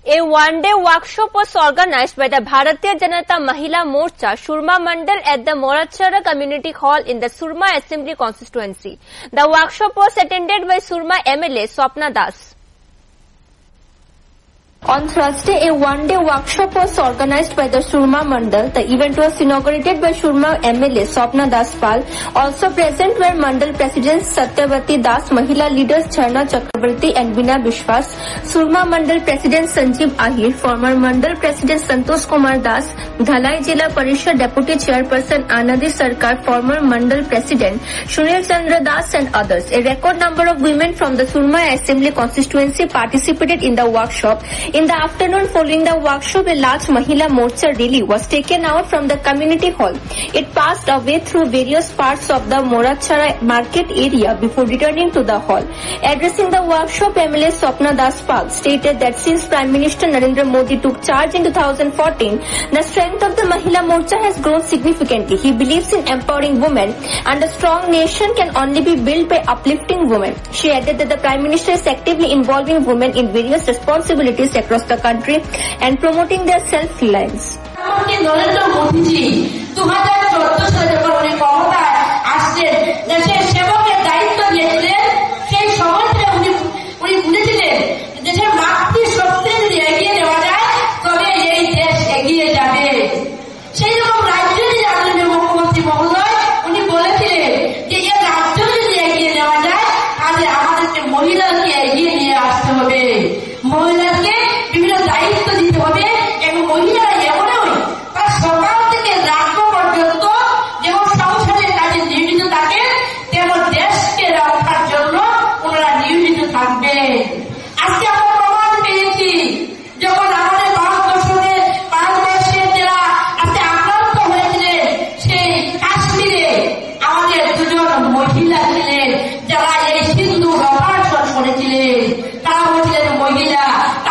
A one-day workshop was organized by the Bharatiya Janata Mahila Morcha Surma Mandal at the Morachara Community Hall in the Surma Assembly constituency. The workshop was attended by Surma MLA Swapna Das. On Thursday, a one-day workshop was organized by the Surma Mandal. The event was inaugurated by Surma MLA Swapna Das Pal. Also present were Mandal Presidents Satyavati Das, Mahila leaders Jharna Chakrabarti and Bina Bishwas, Surma Mandal President Sanjeev Ahir, former Mandal President Santosh Kumar Das, Dhalai Jila Parishad Deputy Chairperson Anadi Sarkar, former Mandal President Sunil Chandra Das and others. A record number of women from the Surma Assembly constituency participated in the workshop. In the afternoon following the workshop, a large Mahila Morcha rally was taken out from the community hall. It passed away through various parts of the Morachara market area before returning to the hall. Addressing the workshop, MLA Swapna Das Pal stated that since Prime Minister Narendra Modi took charge in 2014, the strength of the Mahila Morcha has grown significantly. He believes in empowering women, and a strong nation can only be built by uplifting women. She added that the Prime Minister is actively involving women in various responsibilities across the country and promoting their self-reliance. Narendra মোদীজি 2014 সালে যখন উনি ক্ষমতায় আসছেন, দেশের সেবকের দায়িত্ব নিয়েছিলেন, সেই সময় থেকে উনি বুঝেছিলেন দেশের মাতৃশক্তি যদি এগিয়ে নেওয়া যায় তবে এই দেশ এগিয়ে যাবে। সেই রকম রাজ্য যদি আদরণীয় মুখ্যমন্ত্রী মহোদয় উনি বলেছিলেন যে এই রাজ্য যদি এগিয়ে নেওয়া যায় তাহলে আমাদেরকে মহিলাকে এগিয়ে নিয়ে আসতে হবে, মহিলাকে বিভিন্ন দায়িত্ব দিতে হবে এবং মহিলারা যেমনই তার সকাল থেকে রাত পর্যন্ত যেমন সংসারের কাজে নিয়োজিত থাকে তেমন দেশকে রক্ষার জন্য ওনারা নিয়োজিত থাকবে। আজকে আমরা প্রমাণ পেয়েছি যখন আমাদের ভারতবর্ষের যারা আজকে আক্রান্ত হয়েছিলেন সেই কাশ্মীরে আমাদের দুজন মহিলা ছিলেন যারা এই সিন্ধু অপারেশন করেছিলেন, তারা হচ্ছিলেন মহিলা।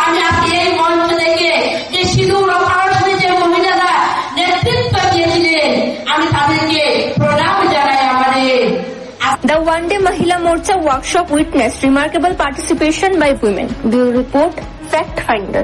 আমি আজকে এই মঞ্চ থেকে যে সিঁদুর অপারেশনে যে মহিলারা নেতৃত্ব দিয়েছিলেন আমি তাদেরকে প্রণাম জানাই। আমাদের The one-day Mahila Morcha workshop witnessed remarkable participation by women. Bureau report, Fact Finder.